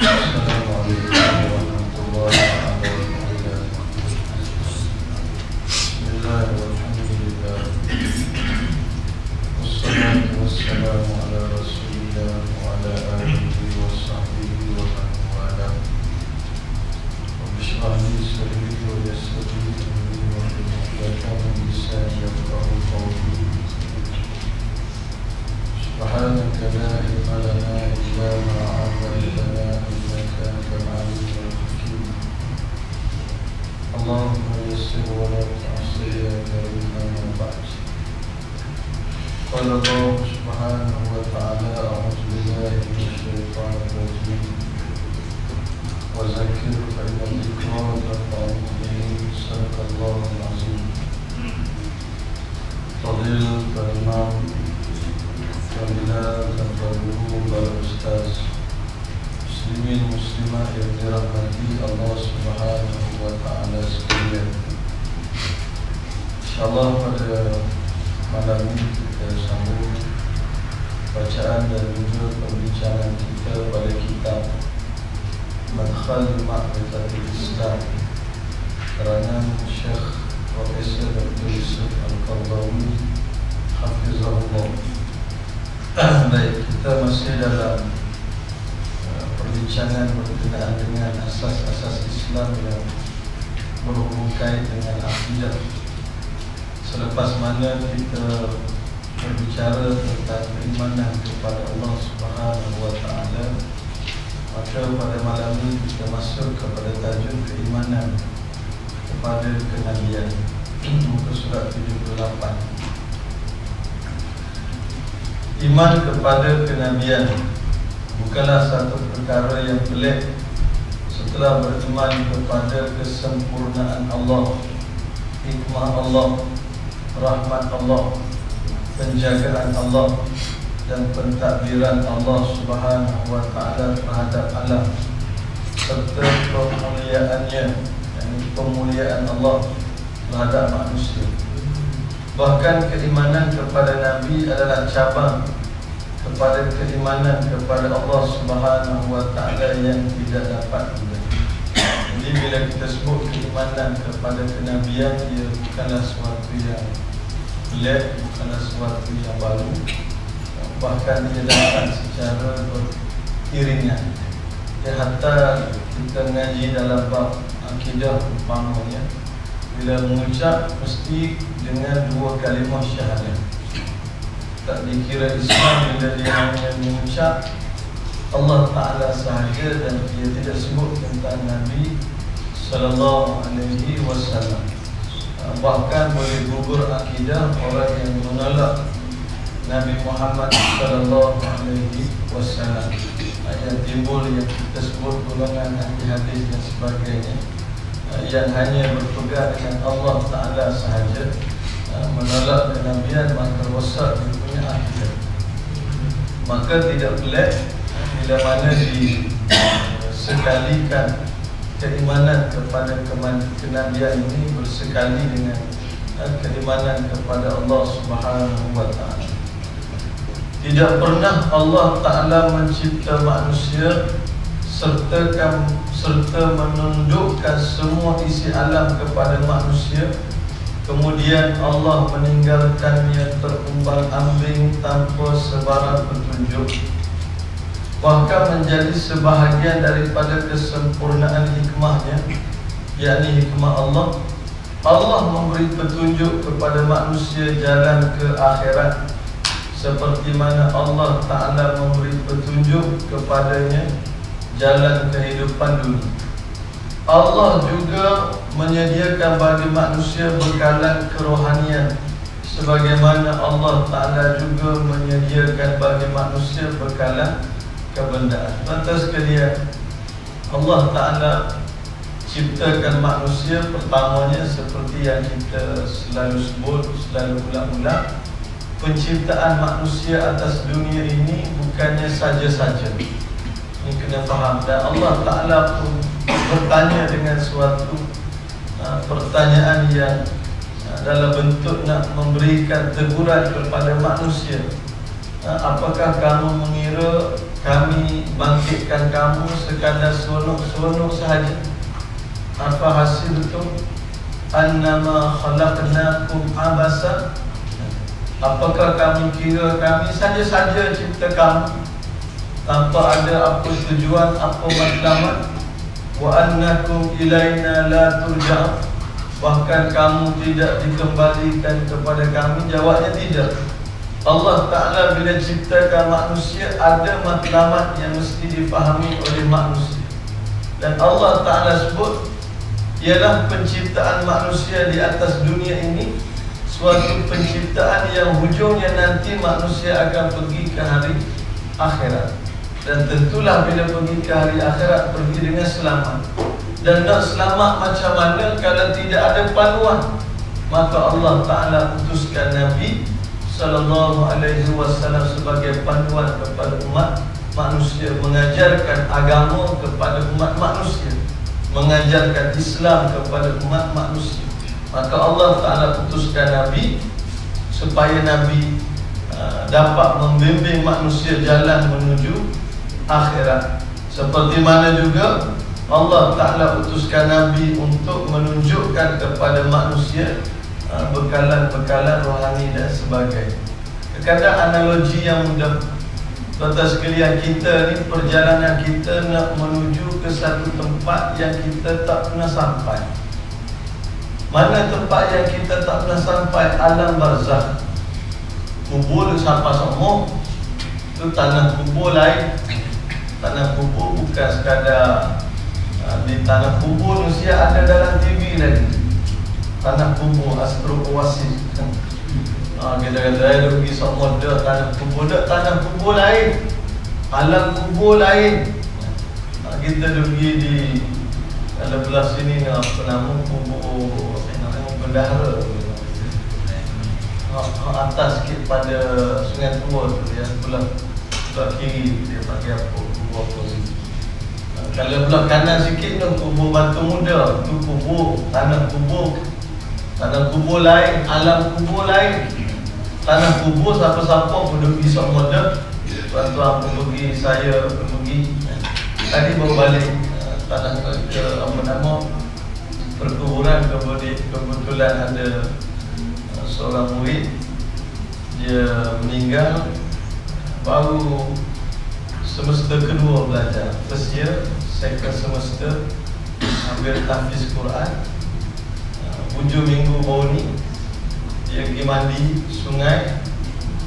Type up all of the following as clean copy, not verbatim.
Assalamualaikum warahmatullahi wabarakatuh. Bismillah walhamdulillah. Wassalatu wassalamu ala rasulillah wa ala alihi wa sahbihi wa man wala. Rabbi shrah li sadri wa yassir li amri wahlul 'uqdatam min lisani yafqahu qawli. Subhanaka la ilma lana illa ma 'allamtana innaka antal 'alimul hakim. Allahumma yassir wa la tu'assir ya karim amma ba'd. Qala Allah subhanahu wa ta'ala a'udzu billahi minasy syaithanir rajim. Wa zakkir fa inna dzikra tanfa'ul mu'minin. Sadaqallahul 'azim. Fadilatul Imam Alhamdulillah, para guru, para ustaz, muslimin muslimah yang dirahmati Allah Subhanahu wa taala sekalian. Insyaallah pada malam ini kita sambung bacaan dan juga perbincangan kita pada kitab Madkhal Ma'rifatul Islam karangan Syekh Profesor Dr. Yusuf Al-Qaradawi hafizahullah. Baik, kita masih dalam perbincangan berkenaan dengan asas-asas Islam yang berhubung kait dengan akidah. Selepas mana kita berbicara tentang keimanan kepada Allah Subhanahu wa taala, maka pada malam ini kita masuk kepada tajuk keimanan kepada kenabian. Muka surat 78. Iman kepada kenabian bukanlah satu perkara yang pelik setelah beriman kepada kesempurnaan Allah, hikmah Allah, rahmat Allah, penjagaan Allah dan pentadbiran Allah Subhanahu wa taala terhadap alam serta pemuliaannya, yakni pemuliaan Allah terhadap manusia. Bahkan keimanan kepada Nabi adalah cabang kepada keimanan kepada Allah Subhanahu wa taala yang tidak dapat dibeli. Jadi bila kita sebut keimanan kepada kenabian, ia bukanlah sesuatu yang pelik, bukanlah sesuatu yang baru, bahkan ia datang secara beriringan. Ya, hatta kita mengaji dalam bab akidah umpamanya, bila mengucap mesti dengan dua kalimah syahadat. Tak dikira Islam bila dia hanya mengucap Allah Ta'ala sahaja dan dia tidak sebut tentang Nabi Sallallahu Alaihi Wasallam. Bahkan boleh gugur akidah orang yang menolak Nabi Muhammad Sallallahu Alaihi Wasallam. Yang timbul yang kita sebut golongan ahli hadis dan sebagainya, yang hanya berpegang dengan Allah Ta'ala sahaja, menolak kenabian, maka rosak dia punya akidah. Maka tidak pelik bila mana disekalikan keimanan kepada kenabian ini bersekali dengan keimanan kepada Allah Subhanahu wa taala. Tidak pernah Allah Ta'ala mencipta manusia serta menundukkan semua isi alam kepada manusia, kemudian Allah meninggalkannya terumbang-ambing tanpa sebarang petunjuk. Bahkan menjadi sebahagian daripada kesempurnaan hikmahnya, yakni hikmah Allah, Allah memberi petunjuk kepada manusia jalan ke akhirat, seperti mana Allah Ta'ala memberi petunjuk kepadanya jalan kehidupan dunia. Allah juga menyediakan bagi manusia bekalan kerohanian, sebagaimana Allah Ta'ala juga menyediakan bagi manusia bekalan kebendaan. Lantas sekalian, Allah Ta'ala ciptakan manusia pertamanya seperti yang kita selalu sebut, selalu ulang-ulang. Penciptaan manusia atas dunia ini bukannya saja-saja. Ini kena faham. Dan Allah Ta'ala pun bertanya dengan suatu pertanyaan yang dalam bentuk nak memberikan teguran kepada manusia. Apakah kamu mengira kami bangkitkan kamu sekadar seronok-seronok sahaja. Apa hasil itu? Annama khalaqnakum abasa. Apakah kami kira kami saja-saja cipta kamu tanpa ada apa tujuan, apa matlamat? Wa annakum ilaina la turja'un. Bahkan kamu tidak dikembalikan kepada kami. Jawabnya tidak. Allah Ta'ala bila ciptakan manusia, ada matlamat yang mesti difahami oleh manusia. Dan Allah Ta'ala sebut ialah penciptaan manusia di atas dunia ini suatu penciptaan yang hujungnya nanti manusia akan pergi ke hari akhirat. Dan tentulah bila pergi ke hari akhirat, pergi dengan selamat. Dan nak selamat macam mana kalau tidak ada panduan? Maka Allah Ta'ala utuskan Nabi Sallallahu Alaihi Wasallam sebagai panduan kepada umat manusia, mengajarkan agama kepada umat manusia, mengajarkan Islam kepada umat manusia. Maka Allah Ta'ala utuskan Nabi supaya Nabi dapat membimbing manusia jalan menuju akhirat. Seperti mana juga Allah Ta'ala utuskan Nabi untuk menunjukkan kepada manusia bekalan-bekalan rohani dan sebagainya. Kadang analogi yang mudah, tuan-tuan sekalian, kita ni perjalanan kita nak menuju ke satu tempat yang kita tak pernah sampai. Mana tempat yang kita tak pernah sampai? Alam barzakh. Kubur sampai semua itu tanah kubur lain. Tanah kubur bukan sekadar di tanah kubur mesti ada dalam TV lagi. Tanah kubur Astro Oasis. Kita kata pergi semua dah tanah kubur. Dah tanah kubur lain, alam kubur lain. Kita pergi di belah sini apa nama kubur, apa nama bendahara atas sikit pada Sungai Tua tu ya, belah kiri dia panggil apa, kubur apa ni. Kalau belah kanan sikit tu kubur Batu Muda, tu kubur, tanah kubur. Tanah kubur lain, alam kubur lain. Tanah kubur siapa-siapa pun pergi semua dah. Tuan-tuan pun pergi, saya pun pergi. Tadi baru balik tanah ke apa nama perkuburan, kebetulan ada seorang murid dia meninggal baru semester kedua belajar, first year, second semester, ambil tahfiz Quran. Hujung minggu baru ni dia pergi mandi sungai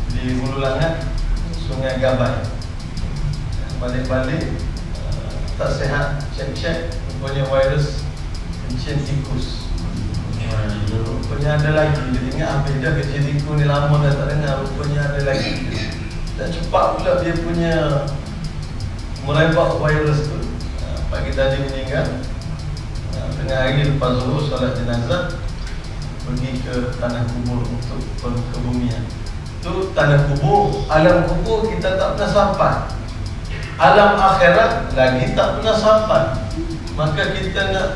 di Hulu Langat, Sungai Gabai. Balik-balik tak sihat, cek-cek, rupanya virus kencing tikus. Rupanya ada lagi. Dia ingat habis dah kencing tikus ni lama dah tak dengar. Rupanya ada lagi. Dan cepat pula dia punya merebak virus tu. Pagi tadi meninggal. Tengah hari lepas zuhur solat jenazah, pergi ke tanah kubur untuk kebumian. Tu tanah kubur, alam kubur kita tak pernah sampai. Alam akhirat lagi tak pernah sampai. Maka kita nak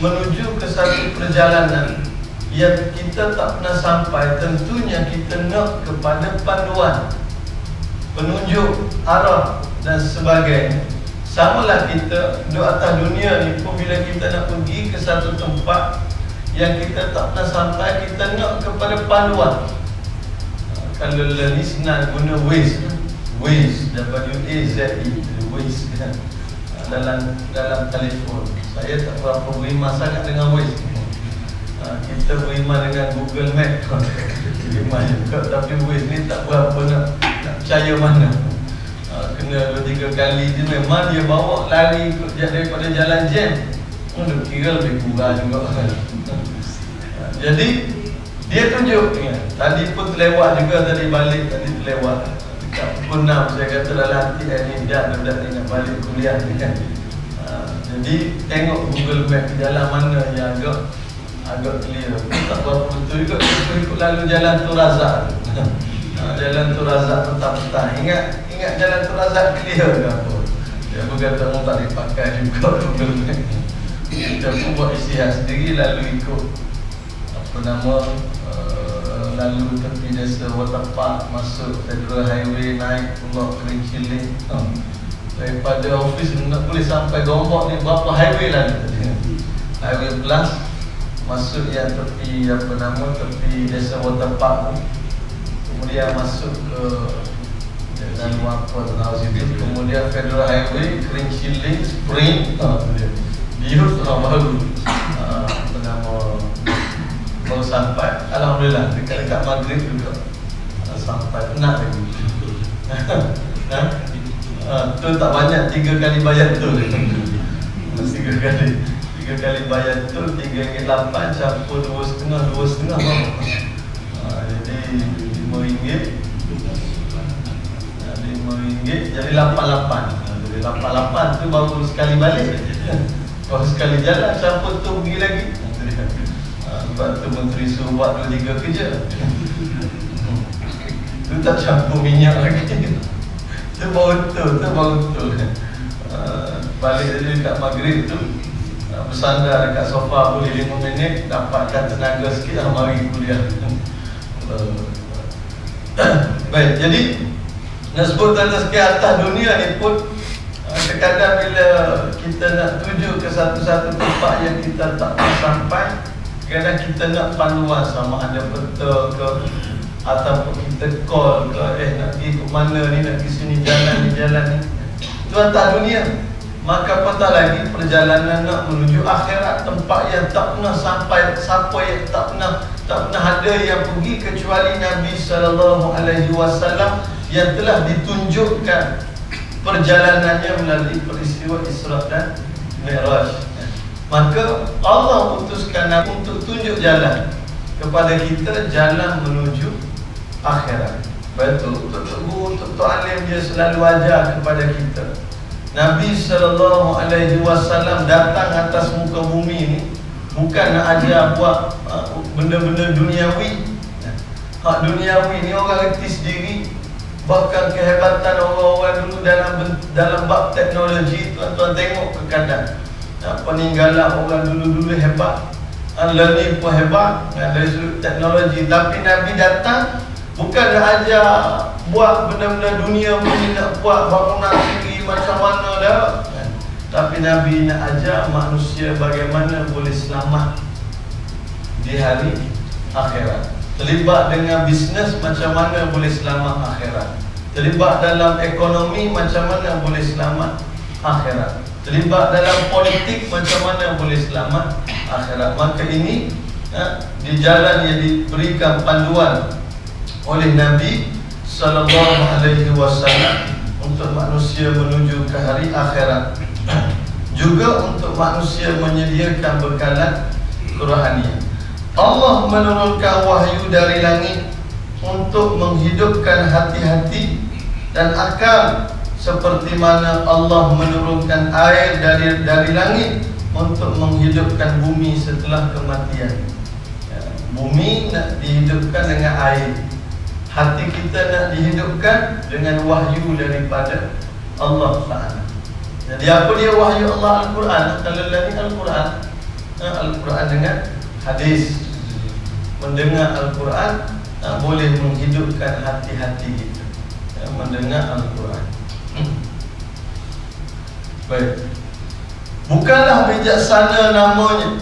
menuju ke satu perjalanan yang kita tak pernah sampai. Tentunya kita nak kepada panduan, penunjuk arah dan sebagainya. Samalah kita di atas dunia ni pun, bila kita nak pergi ke satu tempat yang kita tak pernah sampai, kita nak kepada panduan. Kalau ni senang guna Waze, W-A-Z-E, Waze kan, dalam telefon. Saya tak berapa beriman sangat dengan Waze. Kita beriman dengan Google Map. Beriman juga, tapi Waze ni tak berapa nak percaya mana. Kena 2-3 kali je memang dia bawa lari daripada jalan jam. Kira lebih kurang juga. Jadi dia tunjuk ya. Tadi pun terlewat juga, tadi balik tadi terlewat dekat pukul 6 saya kata dalam hati ni dah nak balik kuliah ni kan. Jadi tengok Google Map jalan mana yang agak clear. Tak berapa betul juga, ikut lalu jalan tu Razak. Jalan tu Razak petang-petang. Ingat jalan tu Razak clear ke apa? Dia berkata orang tak dipakai juga Google Map. Kita pun buat istihad sendiri, lalu ikut apa nama, lalu tepi desa Waterpark, masuk Federal Highway, naik Pulau Kerinci Lane. daripada office nak boleh sampai Gombak ni berapa highway lah highway plus masuk yang tepi apa nama tepi desa Waterpark tu, kemudian masuk ke dan apa tahu sini, kemudian Federal Highway, Kerinci Link, Spring, biut baru apa nama baru sampai. Alhamdulillah dekat-dekat maghrib juga sampai penat lagi. Tu tak banyak 3 kali bayar tu. 3 kali bayar tu RM3.8 campur 2.5 jadi RM5 jadi 88. Jadi 88 tu baru sekali balik. Baru sekali jalan campur tu pergi lagi. Sebab tu menteri suruh buat 2-3 kerja. Tu tak campur minyak lagi. Tu baru betul. Balik dari dekat maghrib tu bersandar dekat sofa boleh 5 minit, dapatkan tenaga sikit, mari kuliah. Baik, jadi nak sebut tanda ke atas dunia ni pun kadang-kadang bila kita nak tuju ke satu-satu tempat yang kita tak sampai, kadang kita nak panduan sama ada betul ke, ataupun kita call ke nak pergi ke mana ni, nak pergi sini, jalan ni. Itu atas dunia. Maka apatah lagi perjalanan nak menuju akhirat, tempat yang tak pernah sampai, siapa yang tak pernah ada yang pergi kecuali Nabi SAW yang telah ditunjukkan perjalanannya melalui peristiwa Isra dan Mi'raj. Maka Allah utuskan Nabi untuk tunjuk jalan kepada kita, jalan menuju akhirat. Betul, untuk guru, untuk alim dia selalu ajar kepada kita. Nabi SAW datang atas muka bumi ni bukan nak ajar buat benda-benda duniawi. Hak duniawi ni orang reti sendiri. Bahkan kehebatan orang-orang dulu dalam bab teknologi, tuan-tuan tengok ke kadang peninggalan orang dulu-dulu hebat, learning pun hebat dari sudut teknologi. Tapi Nabi datang bukan nak ajar buat benda-benda dunia ni, nak buat bangunan tinggi macam mana dah. Tapi Nabi nak ajar manusia bagaimana boleh selamat di hari akhirat. Terlibat dengan bisnes, macam mana boleh selamat akhirat. Terlibat dalam ekonomi, macam mana boleh selamat akhirat. Terlibat dalam politik, macam mana boleh selamat akhirat. Maka ini di jalan yang diberikan panduan oleh Nabi SAW untuk manusia menuju ke hari akhirat. Juga untuk manusia menyediakan bekalan kerohanian. Allah menurunkan wahyu dari langit untuk menghidupkan hati-hati dan akal, seperti mana Allah menurunkan air dari langit untuk menghidupkan bumi setelah kematian. Bumi nak dihidupkan dengan air, hati kita nak dihidupkan dengan wahyu daripada Allah Ta'ala. Jadi apa dia wahyu Allah? Al-Quran. Kalau lagi Al-Quran, Al-Quran dengan hadis. Mendengar Al-Quran boleh menghidupkan hati-hati kita. Mendengar Al-Quran. Baik. Bukanlah bijaksana namanya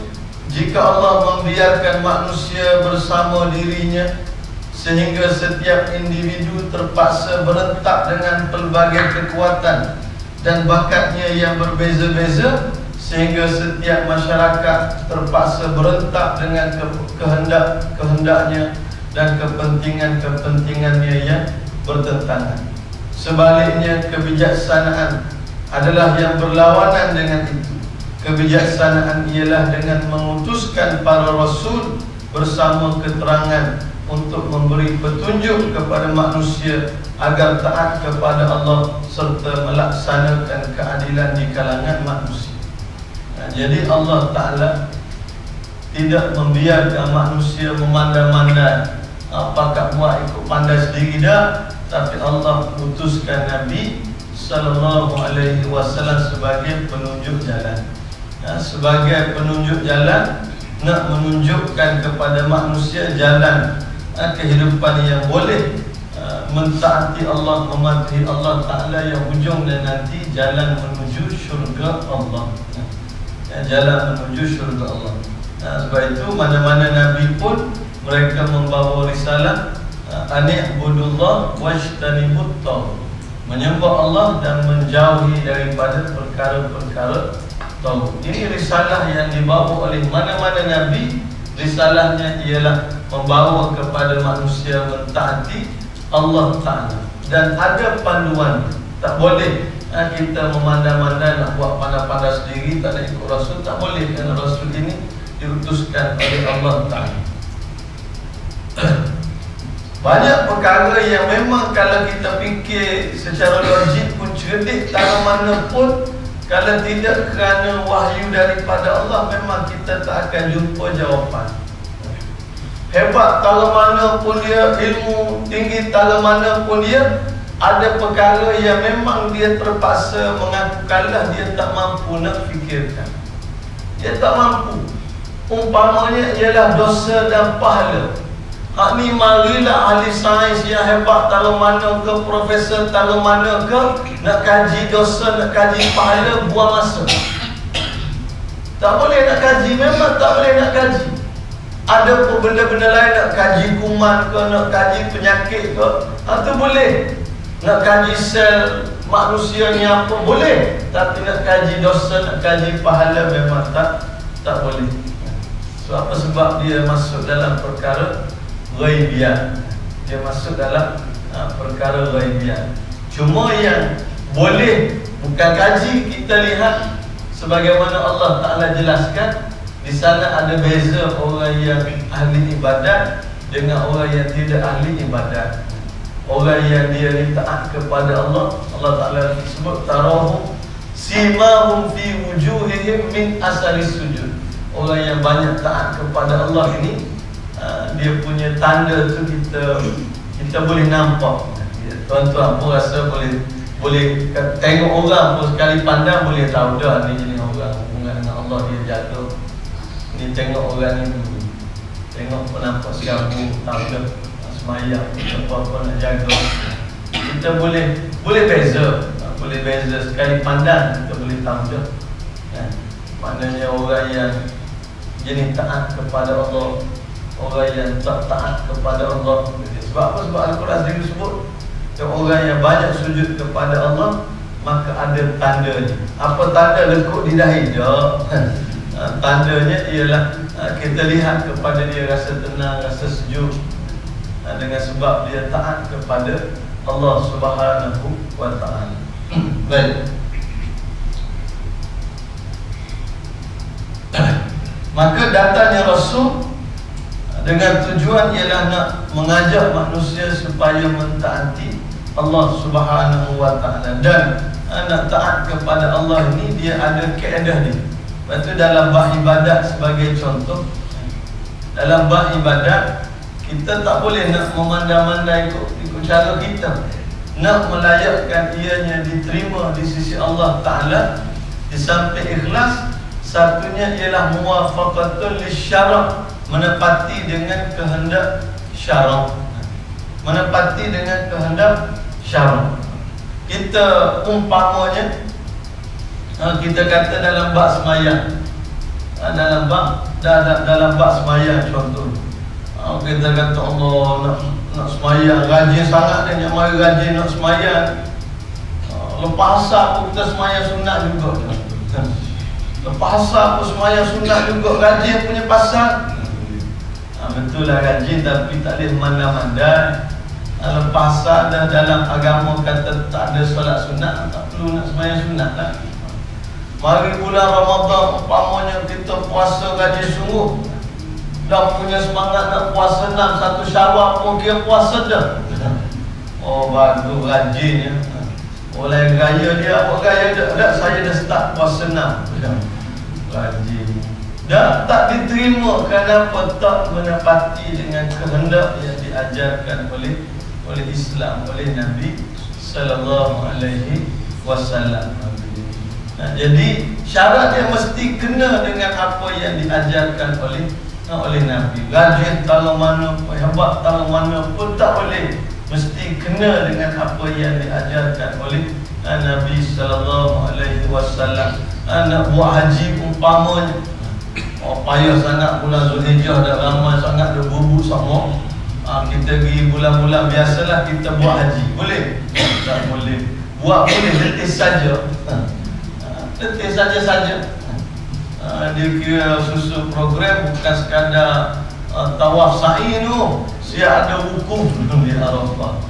jika Allah membiarkan manusia bersama dirinya sehingga setiap individu terpaksa berentak dengan pelbagai kekuatan dan bakatnya yang berbeza-beza, sehingga setiap masyarakat terpaksa berentak dengan kehendak-kehendaknya dan kepentingan-kepentingannya yang bertentangan. Sebaliknya, kebijaksanaan adalah yang berlawanan dengan itu. Kebijaksanaan ialah dengan mengutuskan para rasul bersama keterangan untuk memberi petunjuk kepada manusia agar taat kepada Allah serta melaksanakan keadilan di kalangan manusia. Jadi Allah Ta'ala tidak membiarkan manusia memandai-mandai apakah buat ikut pandai sendiri dah. Tapi Allah utuskan Nabi SAW sebagai penunjuk jalan. Sebagai penunjuk jalan, nak menunjukkan kepada manusia jalan kehidupan yang boleh mentaati Allah, mematuhi Allah Ta'ala, yang ujungnya nanti jalan menuju syurga Allah. Jalan menuju syurga Allah. Sebab itu mana-mana Nabi pun mereka membawa risalah ani'budullah wajtanibut taghut, menyembah Allah dan menjauhi daripada perkara-perkara taghut. Ini risalah yang dibawa oleh mana-mana Nabi. Risalahnya ialah membawa kepada manusia mentaati Allah Ta'ala. Dan ada panduan. Tak boleh kita memandang-mandang nak buat pandai-pandai sendiri, tak nak ikut Rasul. Tak boleh, kerana Rasul ini diutuskan oleh Allah Ta'ala. Banyak perkara yang memang kalau kita fikir secara logik pun cerdik, tak mana pun, kalau tidak kerana wahyu daripada Allah, memang kita tak akan jumpa jawapan. Hebat tak mana pun dia, ilmu tinggi tak mana pun dia, ada perkara yang memang dia terpaksa mengaku kalah, dia tak mampu nak fikirkan. Dia tak mampu. Umpamanya ialah dosa dan pahala. Hak ni marilah ahli sains yang hebat tak mana ke, profesor tak mana ke, nak kaji dosa, nak kaji pahala, buang masa. Tak boleh nak kaji, memang tak boleh nak kaji. Ada pun benda-benda lain, nak kaji kuman ke, nak kaji penyakit ke, itu boleh. Nak kaji sel manusia ni apa, boleh. Tapi nak kaji dosa, nak kaji pahala, memang tak boleh. Sebab apa? Sebab dia masuk dalam perkara ghaibiyah. Dia masuk dalam perkara ghaibiyah. Cuma yang boleh bukan kaji, kita lihat sebagaimana Allah Ta'ala jelaskan, di sana ada beza orang yang ahli ibadat dengan orang yang tidak ahli ibadat. Orang yang dia taat kepada Allah, Allah Ta'ala sebut tarahum simahum fi wujuhihim min asari sujud. Orang yang banyak taat kepada Allah ini, dia punya tanda tu kita boleh nampak. Tuan-tuan pun rasa boleh tengok orang pun, sekali pandang boleh tahu dah ni jenis orang hubungan dengan Allah dia jaga. Ni tengok orang ni dulu, tengok pun nampak siapu, tahu dah semayang, apa-apa nak jaga. Kita boleh beza, boleh beza sekali pandang kita boleh tahu dah. Maknanya orang yang jenis taat kepada Allah, orang yang tak taat kepada Allah. Sebab apa? Sebab Al-Quran sendiri sebut orang yang banyak sujud kepada Allah, maka ada tandanya. Apa tanda? Lekuk di dahi je. Tandanya ialah kita lihat kepada dia rasa tenang, rasa sejuk, dengan sebab dia taat kepada Allah Subhanahu wa Ta'ala. Baik. Maka datangnya Rasul dengan tujuan ialah nak mengajak manusia supaya mentaati Allah Subhanahu wa Ta'ala. Dan nak taat kepada Allah ini dia ada kaedah dia. Lepas tu dalam bab ibadat sebagai contoh, dalam bab ibadat kita tak boleh nak memandang-mandang ikut cara kita. Nak melayakkan ianya diterima di sisi Allah Ta'ala, di samping ikhlas, satunya ialah muwafaqatul lisyara', menepati dengan kehendak syarak. Menepati dengan kehendak syarak. Kita umpamanya, kita kata dalam bab semayang, dalam bab semayang contoh, kita kata Allah nak semayang, rajin sangat dia, mari rajin nak semayang. Lepas asar pun kita semayang sunat juga. Lepas asar pun semayang sunat juga, rajin punya pasal. Betul lah rajin, tapi tak boleh mandang-mandang. Lepas asar dah dalam agama kata tak ada solat sunat, tak perlu nak semayang sunat lah. Mari bulan Ramadan umpamanya kita puasa rajin sungguh, dah punya semangat nak puasa 6, 1 Syawal pun kira puasa dah. Oh bagus, rajin ya. Oleh raya dia, apa raya dah, saya dah start puasa 6. Rajin. Dah tak diterima kerana apa? Tak menepati dengan kehendak yang diajarkan oleh Islam, oleh Nabi sallallahu alaihi wasallam. Jadi syarat dia mesti kena dengan apa yang diajarkan oleh Nabi. Rajin kalau mana pun, hebat kalau mana pun tak boleh. Mesti kena dengan apa yang diajarkan oleh Nabi sallallahu alaihi wasallam nak buat haji umpamanya payah sangat bulan Zulhijjah dah ramai sangat dah bubuk sama. Kita pergi bulan-bulan biasalah kita buat haji. Boleh? Tak boleh. Buat boleh, letih saja. Letih saja-saja. Dia kira susun program bukan sekadar tawaf sa'i tu. Siap ada hukum di Arafah.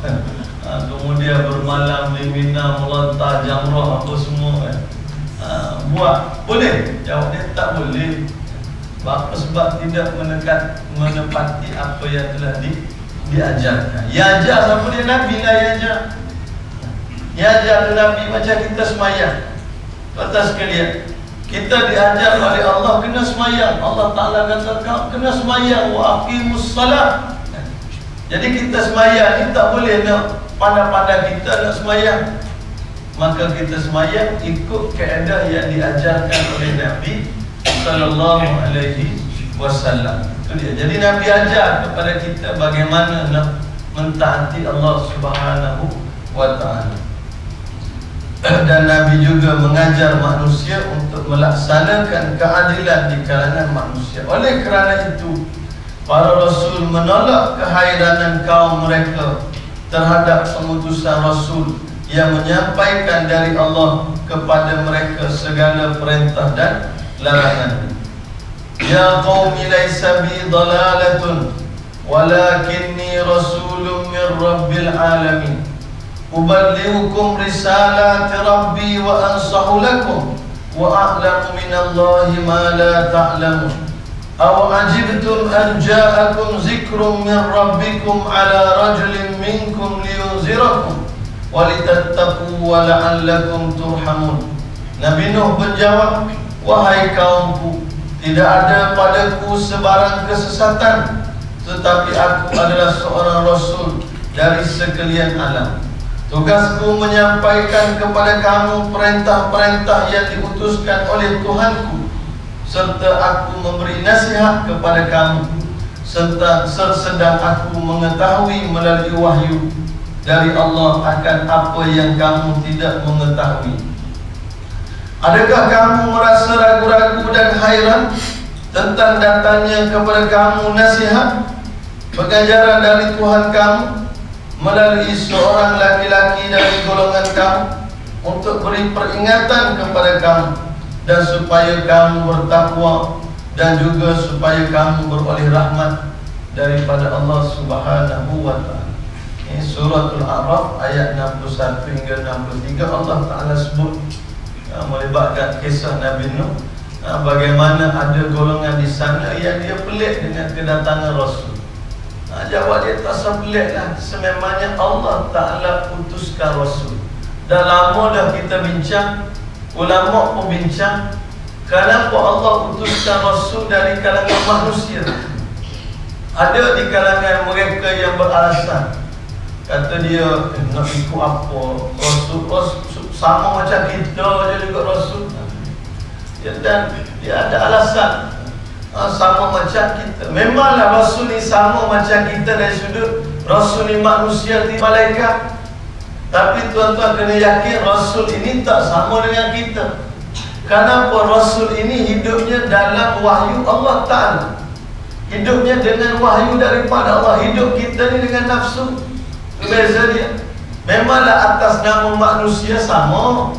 Kemudian bermalam di Mina, melontar jamrah apa semua buat. Boleh? Jawab dia tak boleh. Apa sebab tidak menepati apa yang telah diajarkan. Ya ajar siapa dia? Nabi lah ya ajar. Ya ajar tu Nabi macam kita semayang. Kata sekalian, kita diajar oleh Allah kena semayang. Allah Ta'ala kata kau kena semayang. Wa aqimus salat. Jadi kita semayang ni tak boleh nak pandai-pandai kita nak semayang. Maka kita semayang ikut kaedah yang diajarkan oleh Nabi sallallahu alaihi wasallam. Itu dia. Jadi Nabi ajar kepada kita bagaimana nak mentaati Allah Subhanahu wa taala. Dan Nabi juga mengajar manusia untuk melaksanakan keadilan di kalangan manusia. Oleh kerana itu, para rasul menolak kehairanan kaum mereka terhadap pengutusan rasul yang menyampaikan dari Allah kepada mereka segala perintah dan larangan. Ya qaumi laysa bi dalalatun walakinni rasulun min rabbil alamin uballighukum risalati rabbi wa ansahu lakum wa a'lamu minallahi ma la ta'lamun aw ajibtum an ja'akum zikrun min rabbikum ala rajulin minkum liyunzirakum walitattaqu wa la'allakum turhamun. Nabi Nuh menjawab, wahai kaumku, tidak ada padaku sebarang kesesatan, tetapi aku adalah seorang rasul dari sekalian alam. Tugasku menyampaikan kepada kamu perintah-perintah yang diutuskan oleh Tuhanku, serta aku memberi nasihat kepada kamu, serta sedang aku mengetahui melalui wahyu dari Allah akan apa yang kamu tidak mengetahui. Adakah kamu merasa ragu-ragu dan hairan tentang datangnya kepada kamu nasihat, pengajaran dari Tuhan kamu melalui seorang laki-laki dari golongan kamu untuk beri peringatan kepada kamu dan supaya kamu bertakwa dan juga supaya kamu beroleh rahmat daripada Allah Subhanahu wa taala. Ini suratul A'raf ayat 61 hingga 63. Allah Ta'ala sebut melibatkan kisah Nabi Nuh, bagaimana ada golongan di sana yang dia pelik dengan kedatangan Rasul. Jawab dia, tak usah pelik lah, sememangnya Allah Ta'ala utuskan Rasul. Dah lama dah kita bincang, ulama pun bincang, kenapa Allah utuskan Rasul dari kalangan manusia. Ada di kalangan mereka yang beralasan, kata dia nak ikut apa, Rasul sama macam kita je juga Rasul. Dan dia ada alasan, sama macam kita. Memanglah Rasul ni sama macam kita dari sudut Rasul ni manusia di malaikat. Tapi tuan-tuan kena yakin Rasul ini tak sama dengan kita. Kenapa? Rasul ini hidupnya dalam wahyu Allah Ta'ala, hidupnya dengan wahyu daripada Allah. Hidup kita ni dengan nafsu, beza dia. Memanglah atas nama manusia sama,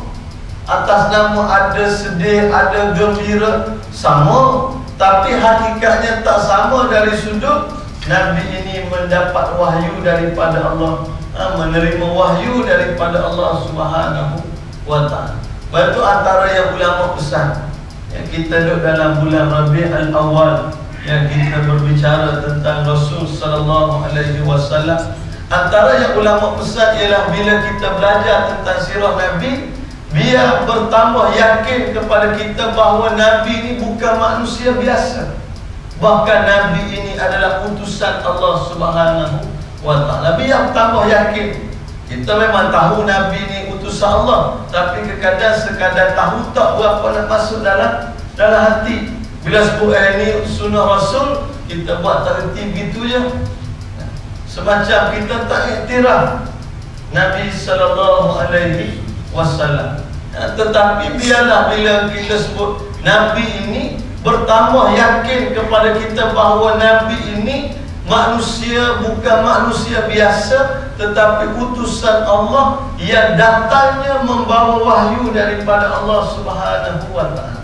atas nama ada sedih, ada gembira sama, tapi hakikatnya tak sama dari sudut Nabi ini mendapat wahyu daripada Allah, menerima wahyu daripada Allah Subhanahu wa ta'ala. Itu antara yang ulama pesan. Yang kita duduk dalam bulan Rabi'ul Awal, yang kita berbicara tentang Rasul sallallahu alaihi wasallam. Antara yang ulama pesan ialah bila kita belajar tentang sirah Nabi, biar bertambah yakin kepada kita bahawa Nabi ini bukan manusia biasa. Bahkan Nabi ini adalah utusan Allah Subhanahu wa ta'ala. Biar bertambah yakin. Kita memang tahu Nabi ini utusan Allah, tapi kadang-kadang sekadar tahu tak berapa nak masuk dalam hati. Bila sebut ini sunnah Rasul, kita buat tak reti begitu je. Semacam kita tak iktiraf Nabi sallallahu alaihi wasallam. Tetapi biarlah bila kita sebut Nabi ini, bertambah yakin kepada kita bahawa Nabi ini manusia, bukan manusia biasa, tetapi utusan Allah yang datangnya membawa wahyu daripada Allah Subhanahu wa ta'ala.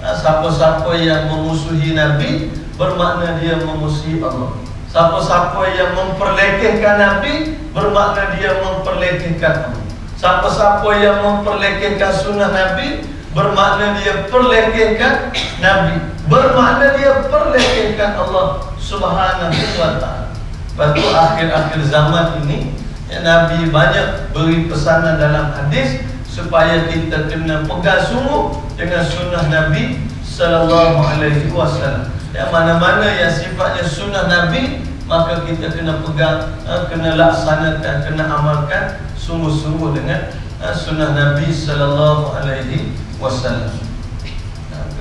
Siapa-siapa yang memusuhi Nabi, bermakna dia memusuhi Allah. Siapa-siapa yang memperlekehkan Nabi, bermakna dia memperlekehkan Allah. Siapa-siapa yang memperlekehkan sunnah Nabi, bermakna dia perlekehkan Nabi, bermakna dia perlekehkan Allah Subhanahu wa ta'ala. Lepas tu akhir-akhir zaman ini, Nabi banyak beri pesanan dalam hadis supaya kita kena pegang sungguh dengan sunnah Nabi sallallahu alaihi wasallam. Yang mana-mana yang sifatnya sunnah Nabi, maka kita kena pegang, kena laksanakan, kena amalkan sungguh-sungguh dengan sunnah Nabi sallallahu alaihi wasallam.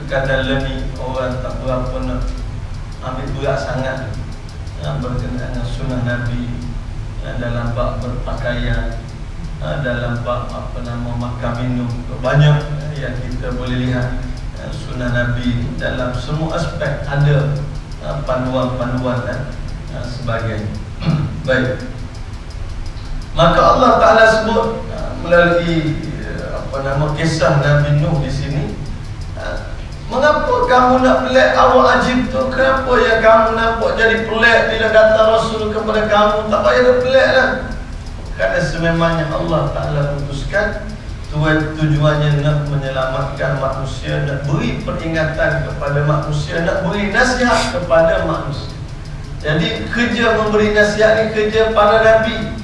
Kadang-kadang ni orang tak berapa nak ambil berat sangat berkenaan dengan sunnah Nabi dalam bab berpakaian, dalam bab makan minum. Banyak yang kita boleh lihat sunnah Nabi dalam semua aspek ada panduan-panduan dan sebagainya. Baik. Maka Allah Ta'ala sebut melalui kisah Nabi Nuh di sini, mengapa kamu nak pelik awak ajib tu? Kenapa yang kamu nampak jadi pelik bila datang Rasul kepada kamu? Tak payah pelik lah. Kerana sememangnya Allah Ta'ala putuskan tujuannya nak menyelamatkan manusia, nak beri peringatan kepada manusia, nak beri nasihat kepada manusia. Jadi kerja memberi nasihat ni kerja para Nabi.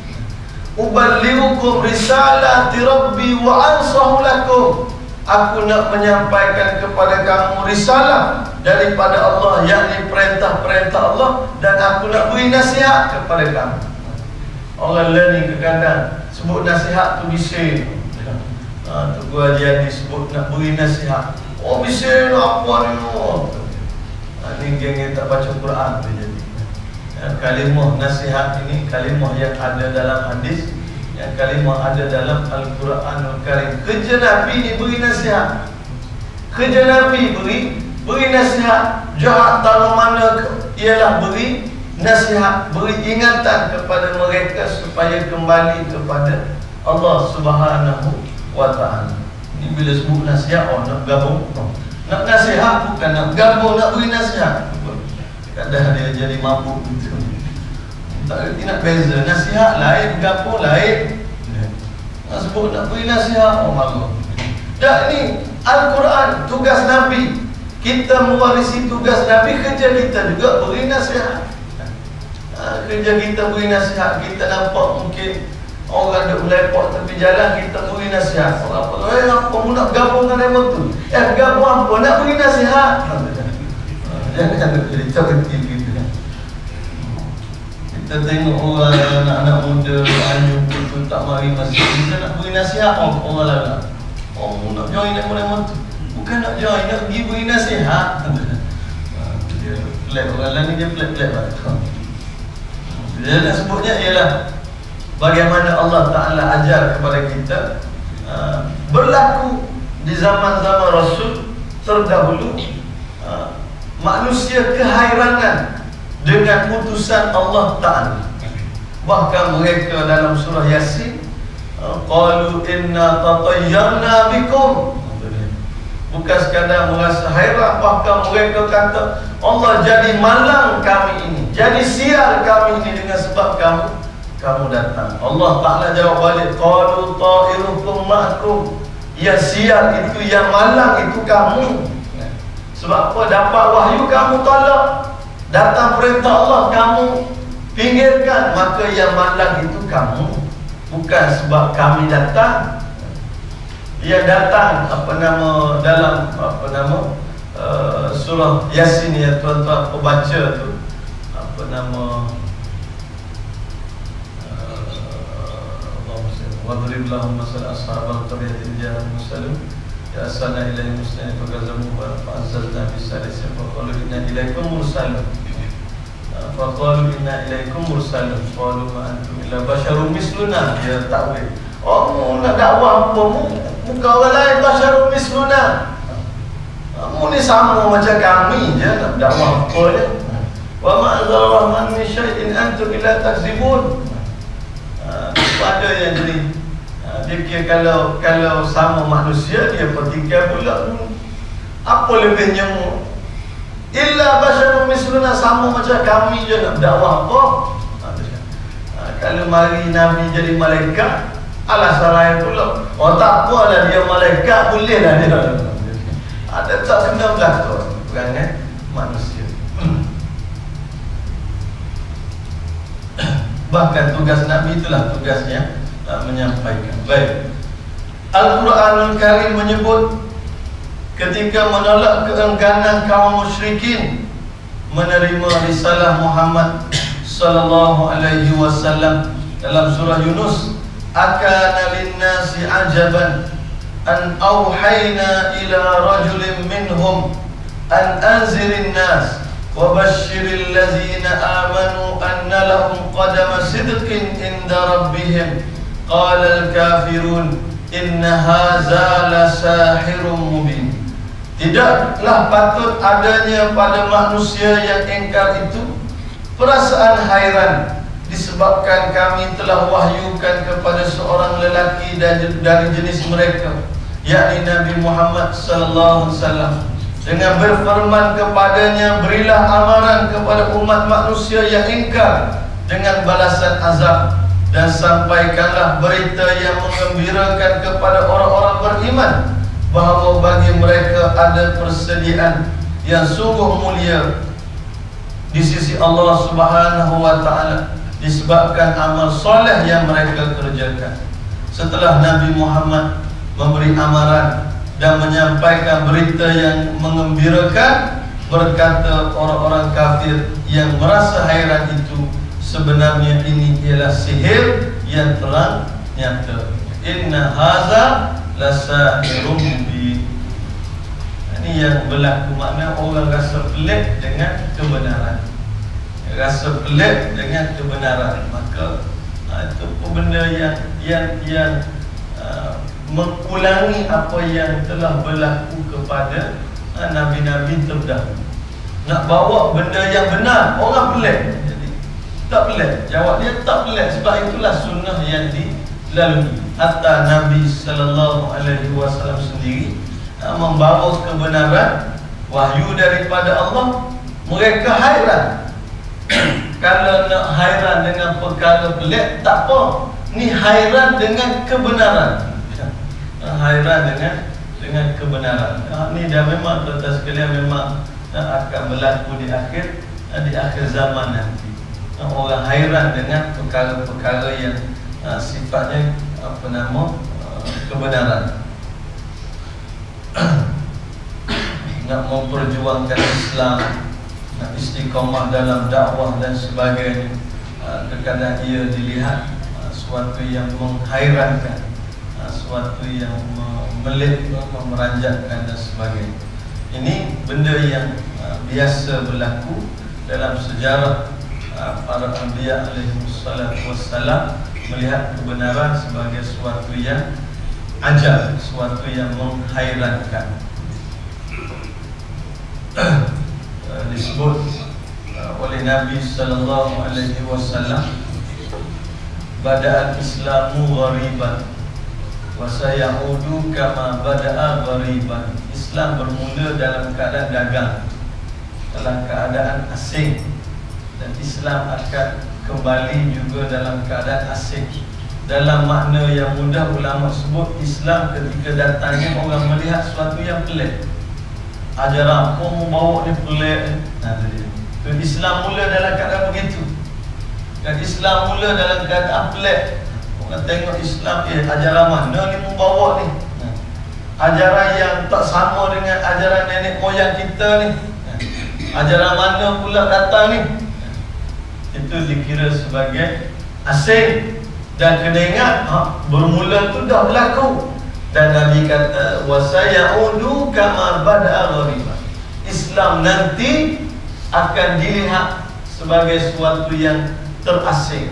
Uballighukum risalati Rabbi wa ansahu lakum. Aku nak menyampaikan kepada kamu risalah daripada Allah, yakni perintah-perintah Allah, dan aku nak beri nasihat kepada kamu. Orang lain kadang sebut nasihat tu bising. Tu gua dia disebut nak beri nasihat. Oh bising apa ni? Ni geng tak baca Quran tu jadi. Kalimah nasihat ini kalimah yang ada dalam hadis, yang kalimah ada dalam Al-Quranul Karim. Kerja Nabi ni beri nasihat. Kerja Nabi beri nasihat. Jahat tahu mana ialah beri nasihat, beri ingatan kepada mereka supaya kembali kepada Allah Subhanahu wa ta'ala. Ini bila sebut nasihat, nak gabung, nak nasihat bukan nak gabung, nak beri nasihat. Kadang dia jadi mabuk gitu. Tak reti nak beza. Nasihat lain, gabung lain. Nak sebut nak beri nasihat, malu. Tak, ni Al-Quran, tugas Nabi. Kita mewarisi tugas Nabi, kerja kita juga beri nasihat. Kerja kita beri nasihat. Kita nampak mungkin orang duk melepok tepi jalan, kita beri nasihat. Orang apa? Apa mu nak gabung dengan dia tu? Gabung apa? Nak beri nasihat. Jangan jadi terhenti gitu. Kita tengok orang anak-anak muda anyup tu tak mari masjid, kita nak beri nasihat orang lain. Oh, nak join nama tu. Bukan nak join, nak pergi beri nasihat. Dia pelik, orang lain ni dia pelik-pelik lah. Dia nak sebutnya ialah bagaimana Allah Ta'ala ajar kepada kita berlaku di zaman-zaman Rasul terdahulu. Manusia kehairangan dengan utusan Allah Ta'ala. Bahkan mereka dalam surah Yasin, qalu inna tatayyarna bikum. Bukan sekadar merasa hairan, bahkan mereka kata Allah jadi malang kami ini, jadi sial kami ini dengan sebab kamu datang. Allah Ta'ala jawab balik, qalu ta'irukum ma'akum. Ya sial itu, yang malang itu kamu. Sebab apa? Dapat wahyu kamu tolak, datang perintah Allah kamu pinggirkan, maka yang malang itu kamu. Bukan sebab kami datang. Dia datang dalam surah Yasin ya tuan-tuan pembaca tu, wadrib lahum masal ashabal qaryati ja'al musallim ya'sana ilaihi muslimin fakazamu wa fa'azzalna bisalisin faqalu inna ilaikum mursalun qalu ma antum illa basharun misluna. Dia takwil, Kamu nak dakwah apa? Muka orang lain basyarun misluna. Kamu ni sama macam kami je, nak dakwah apa je. Wa ma'azal rahman min syai'in antum illa takzibun. Ada yang jadi dia kira kalau sama manusia, dia petikai pula apa lebihnya illa basyarun misluna, sama macam kami je, nak dakwah apa. Kalau mari Nabi jadi malaikat, alah salah pula. Oh tak apalah dia malaikat, bolehlah dia. Ada tak kena berlaku perangai manusia. Bahkan tugas Nabi itulah tugasnya menyampaikan. Baik. Al-Quranul Karim menyebut ketika menolak keengganan kaum musyrikin menerima risalah Muhammad sallallahu alaihi wasallam dalam surah Yunus, akana linnasi ajaban an auhayna ila rajulin minhum an anzirin nas wa basyiril ladzina amanu anna lahum qadama sidqin inda rabbihim qala al-kafirun inna hadza la sahirun mubin. Tidaklah patut adanya pada manusia yang ingkar itu perasaan hairan disebabkan kami telah wahyukan kepada seorang lelaki dari jenis mereka, yakni Nabi Muhammad sallallahu alaihi wasallam, dengan berfirman kepadanya, berilah amaran kepada umat manusia yang ingkar dengan balasan azab, dan sampaikanlah berita yang menggembirakan kepada orang-orang beriman bahawa bagi mereka ada persediaan yang sungguh mulia di sisi Allah Subhanahu wa taala disebabkan amal soleh yang mereka kerjakan. Setelah Nabi Muhammad memberi amaran dan menyampaikan berita yang mengembirakan, berkata orang-orang kafir yang merasa hairan itu, sebenarnya ini ialah sihir yang terang nyata. Inna haza lasahirun mubin. Ini yang berlaku, makna orang rasa pelik dengan kebenaran, rasa pelik dengan kebenaran, maka itu benda yang mengulangi apa yang telah berlaku kepada Nabi-Nabi terdahulu. Nak bawa benda yang benar, orang pelik. Jadi tak pelik, jawab dia tak pelik. Sebab itulah sunnah yang dilalui. Hatta Nabi sallallahu alaihi wasallam sendiri membawa kebenaran wahyu daripada Allah, mereka hairan. Kalau nak hairan dengan perkara pelik, tak apa. Ni hairan dengan kebenaran. Hairan dengan kebenaran. Ni dah memang tuan-tuan sekalian, memang akan berlaku di akhir zaman nanti. Orang hairan dengan perkara-perkara yang sifatnya kebenaran. Nak memperjuangkan Islam, nak istiqamah dalam dakwah dan sebagainya, terkadang ia dilihat suatu yang menghairankan, suatu yang memeranjatkan dan sebagainya. Ini benda yang biasa berlaku dalam sejarah para anbiya alaihi salatu wassalam, melihat kebenaran sebagai suatu yang ajab, suatu yang menghairankan. Disebut oleh Nabi sallallahu alaihi wasallam, bada'al islamu ghariban wa sayaudu kama bada'a ghariban. Islam bermula dalam keadaan dagang, dalam keadaan asing, dan Islam akan kembali juga dalam keadaan asing. Dalam makna yang mudah, ulama sebut Islam ketika datangnya orang melihat sesuatu yang pelik. Ajaran apa membawa ni pelik. Dan Islam mula dalam keadaan begitu. Dan Islam mula dalam keadaan pelik. Orang tengok Islam, ajaran mana ni membawa ni? Ajaran yang tak sama dengan ajaran nenek moyang kita ni. Ajaran mana pula datang ni? Itu dikira sebagai asing. Dan kena ingat, bermula tu dah berlaku. Dan Nabi kata, wasayaudu kama bada'a ghariban. Islam nanti akan dilihat sebagai sesuatu yang terasing,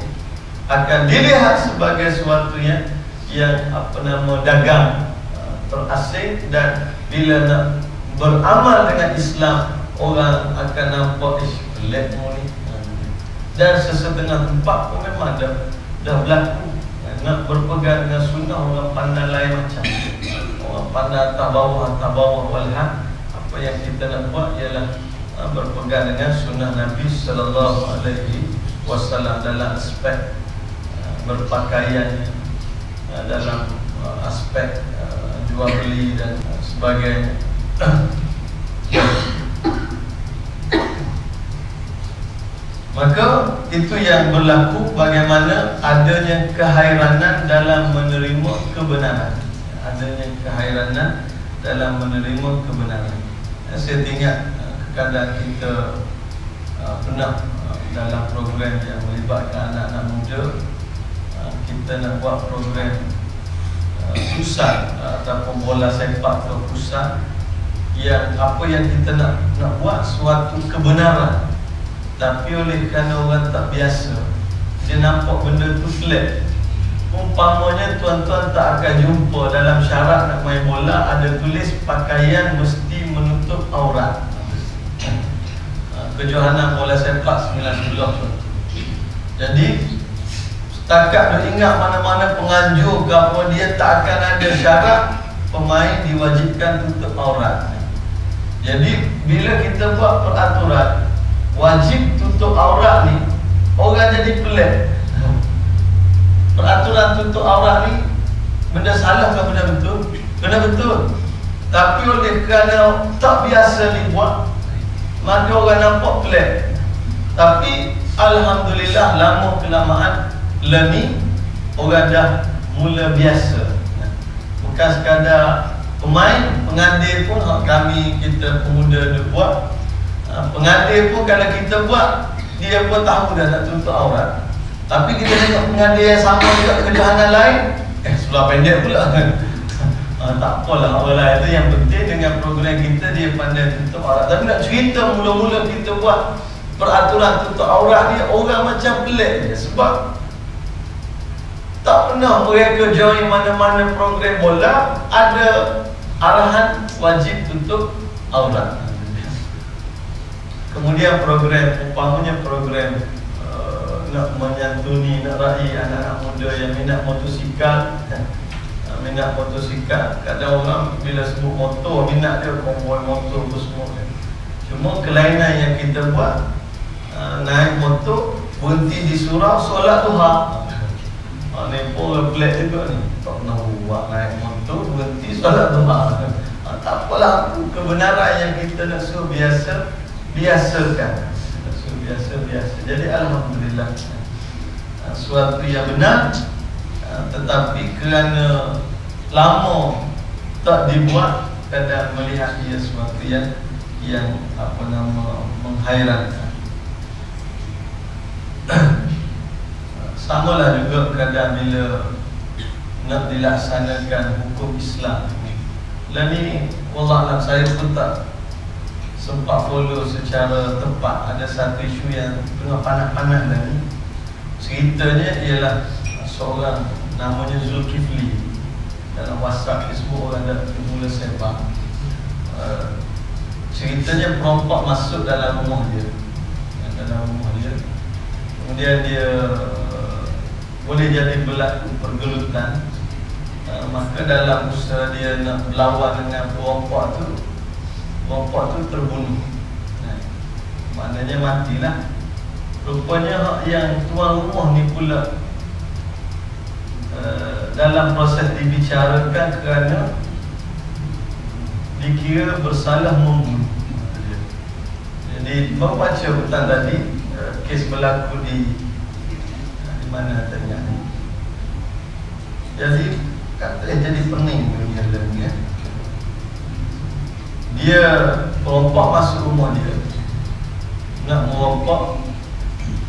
akan dilihat sebagai sesuatu yang dagang terasing, dan bila nak beramal dengan Islam, orang akan nampak pelik ni. Dan sesetengah tempat pun memang dah berlaku. Nak berpegang dengan sunnah, orang pandang lain macam. Orang pandang atas bawah walham. Apa yang kita nak buat ialah berpegang dengan sunnah Nabi sallallahu alaihi wasallam dalam aspek berpakaian, dalam aspek jual beli dan sebagainya. Maka itu yang berlaku, bagaimana adanya kehairanan dalam menerima kebenaran. Adanya kehairanan dalam menerima kebenaran. Saya ingat kadang kita pernah dalam program yang melibatkan anak-anak muda, kita nak buat program pusat ataupun bola sepak atau pusat, yang apa yang kita nak buat suatu kebenaran, tapi oleh kerana orang tak biasa, dia nampak benda tu pelik. Umpamanya tuan-tuan tak akan jumpa dalam syarat nak main bola ada tulis pakaian mesti menutup aurat. Kejohanan bola sepak 19. Jadi setakat nak ingat mana-mana penganjur bahawa dia tak akan ada syarat pemain diwajibkan tutup aurat. Jadi bila kita buat peraturan wajib tutup aurat ni, orang jadi pelik. Peraturan tutup aurat ni benda salah ke benda betul? Benda betul. Tapi oleh kerana tak biasa dibuat, maka orang nampak pelik. Tapi alhamdulillah lama kelamaan learning, orang dah mula biasa. Bukan sekadar pemain, pengadil pun kami, kita pemuda dia buat. Pengadil pun kalau kita buat, dia pun tahu dah nak tutup aurat. Tapi kita tengok pengadil yang sama juga kejohanan lain, sebelah pendek pula kan. Tak apalah, orang lain tu yang penting dengan program kita dia pandai tutup aurat. Tapi nak cerita mula-mula kita buat peraturan tutup aurat ni, orang macam pelik je. Sebab tak pernah mereka join mana-mana program bola ada arahan wajib tutup aurat. Kemudian program, umpamanya program nak menyantuni, nak raih anak-anak muda yang minat motosikal. Minat motosikal, kadang orang bila sebut motor, minat dia konvoi motor tu semua. Cuma kelainan yang kita buat, naik motor, berhenti di surau, solat duha. Ni pun pelik juga ni. Tak pernah buat naik motor, berhenti solat duha. Tak apalah, kebenaran yang kita nak suruh biasakan. Suruh biasa. Jadi alhamdulillah, suatu yang benar, tetapi kerana lama tak dibuat, kadang melihat ia sesuatu yang menghairankan. Samalah juga kadang bila nak dilaksanakan hukum Islam. Dan ni wallahualam saya pun tak sempat follow secara tepat. Ada satu isu yang tengah panas-panas dah ni. Ceritanya ialah seorang namanya Zulkifli. Dalam WhatsApp, Facebook orang dah mula sepak. Ceritanya perompak masuk dalam rumah dia. Kemudian dia boleh jadi berlaku pergelutan. Maka dalam usaha dia nak berlawan dengan perompak tu terbunuh. Maknanya matilah. Rupanya yang tuan rumah ni pula dalam proses dibicarakan kerana dikira bersalah membunuh. Jadi baru baca petang tadi, kes berlaku di mana tanya ni. Jadi jadi pening dunia ni ya. Dia perompak masuk rumah dia, nak merompak.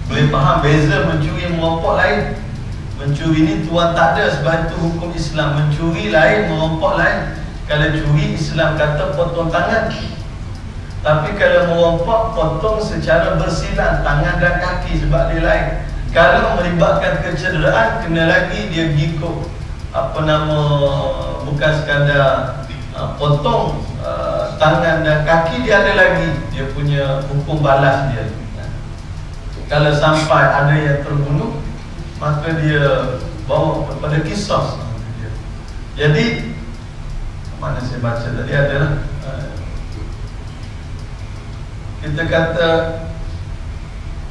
Boleh faham beza mencuri merompak lain. Mencuri ni tuan tak ada, sebab itu hukum Islam. Mencuri lain, merompak lain. Kalau curi, Islam kata potong tangan. Tapi kalau merompak, potong secara bersilang tangan dan kaki, sebab dia lain. Kalau melibatkan kecederaan, kena lagi dia gigit bukan sekadar potong tangan dan kaki, dia ada lagi dia punya hukum balas dia. Kalau sampai ada yang terbunuh, maka dia bawa kepada kisah. Jadi mana saya baca tadi adalah kita kata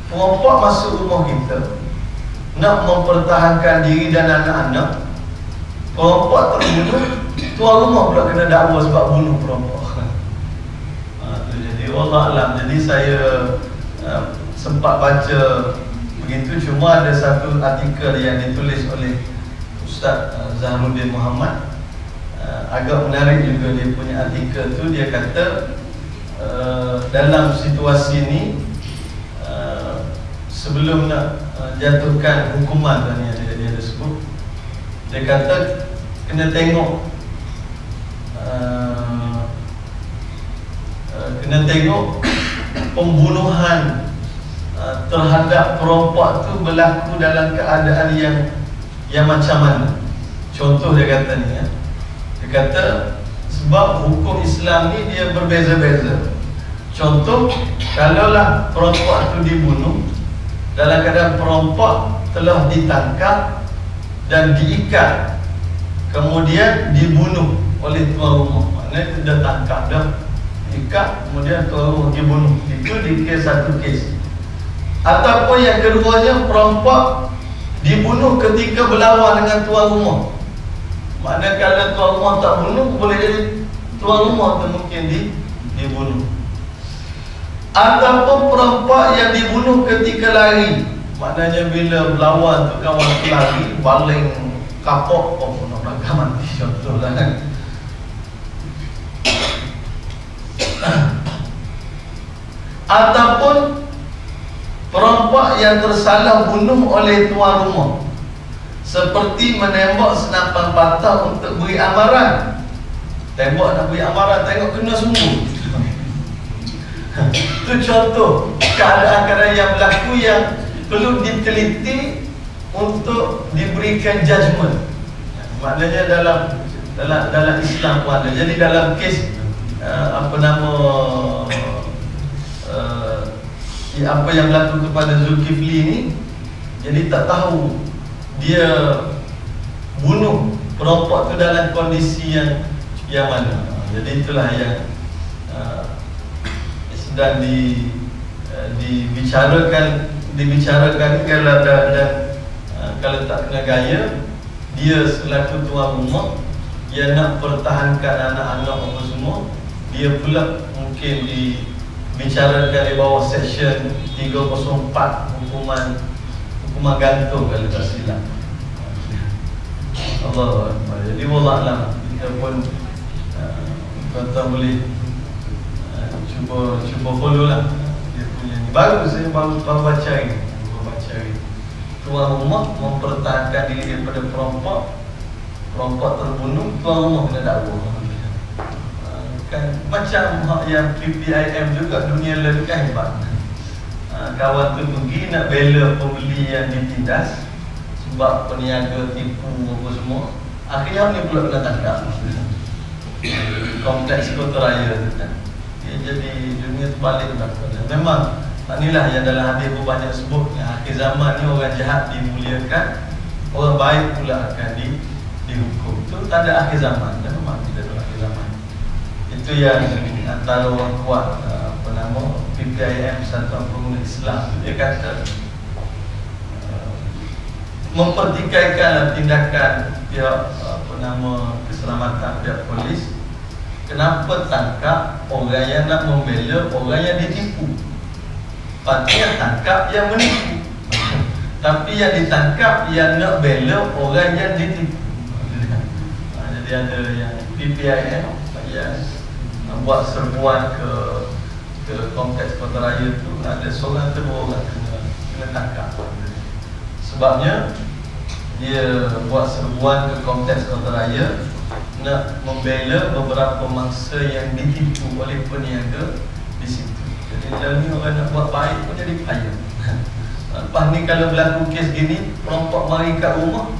perempuan masuk rumah kita nak mempertahankan diri dan anak-anak, perempuan terbunuh, tuan rumah pula kena dakwa sebab bunuh perempuan. Jadi wallah alam. Jadi saya sempat baca begitu, cuma ada satu artikel yang ditulis oleh Ustaz Zahruddin Muhammad, agak menarik juga dia punya artikel tu. Dia kata dalam situasi ni, sebelum nak jatuhkan hukuman tadi dia ada sebut, dia kata kena tengok pembunuhan terhadap perempuan tu berlaku dalam keadaan yang macam mana. Contoh dia kata ni ya. Dia kata sebab hukum Islam ni dia berbeza-beza. Contoh, kalaulah perempuan tu dibunuh dalam keadaan perempuan telah ditangkap dan diikat, kemudian dibunuh oleh tuan rumah, maknanya dia dah tangkap dah, diikat, kemudian tuan rumah dibunuh. Itu di kes satu kes. Ataupun yang keduanya, perempuan dibunuh ketika berlawan dengan tuan rumah. Maknanya kalau tuan rumah tak bunuh, boleh jadi tuan rumah tu mungkin dibunuh. Ataupun perempuan yang dibunuh ketika lari, maknanya bila berlawan tu kawan tu lari, baling kapok, nak belakang mati, contohlah kan. Ataupun perempuan yang tersalah bunuh oleh tuan rumah, seperti menembak senapan patah untuk beri amaran. Tembak nak beri amaran, tengok kena sungguh. Itu contoh keadaan-keadaan yang berlaku yang perlu diteliti untuk diberikan judgement. Maknanya dalam Islam pun ada. Jadi dalam kes apa yang berlaku kepada Zulkifli ni, jadi tak tahu dia bunuh perempuan tu dalam kondisi yang mana. Jadi itulah yang sedang dibicarakan kalau kalau tak kena gaya, dia selaku tuan rumah yang nak pertahankan anak-anak apa semua, dia pula mungkin dibicarakan di bawah section 304 hukuman gantung kalau tak silap. Allah Akbar. Jadi wallah alam, kita pun tuan-tuan boleh cuba follow lah dia punya ni. Saya baru baca ini. Tuan rumah mempertahankan diri daripada perempuan terbunuh, tuan rumah kena dakwa. Kan macam yang PPIM juga, dunia lain kan hebat. Kawan tu pergi nak bela pembeli yang ditindas sebab peniaga tipu apa semua, akhirnya ni pula kena tangkap. Kompleks Kota Raya tu kan. Jadi dunia terbalik belakang. Memang inilah yang dalam hadis banyak sebut, yang akhir zaman ni orang jahat dimuliakan, orang baik pula akan dihukum. Itu tanda akhir zaman. Dan memang kita dalam akhir zaman. Itu yang antara orang kuat PPIM, Persatuan Pengguna Islam, dia kata mempertikaikan tindakan pihak keselamatan, pihak polis. Kenapa tangkap orang yang nak membela orang yang ditipu? Patut yang tangkap yang menipu, tapi yang ditangkap yang nak bela orang yang ditipu. Jadi ada yang PPIM yang buat serbuan ke Kompleks Kota Raya tu, ada seorang atau dua orang kena tangkap. Sebabnya dia buat serbuan ke Kompleks Kota Raya nak membela beberapa mangsa yang ditipu oleh peniaga di situ. Jadi dalam ni orang nak buat baik pun jadi payah. Lepas ni kalau berlaku kes gini, perempuan mari kat rumah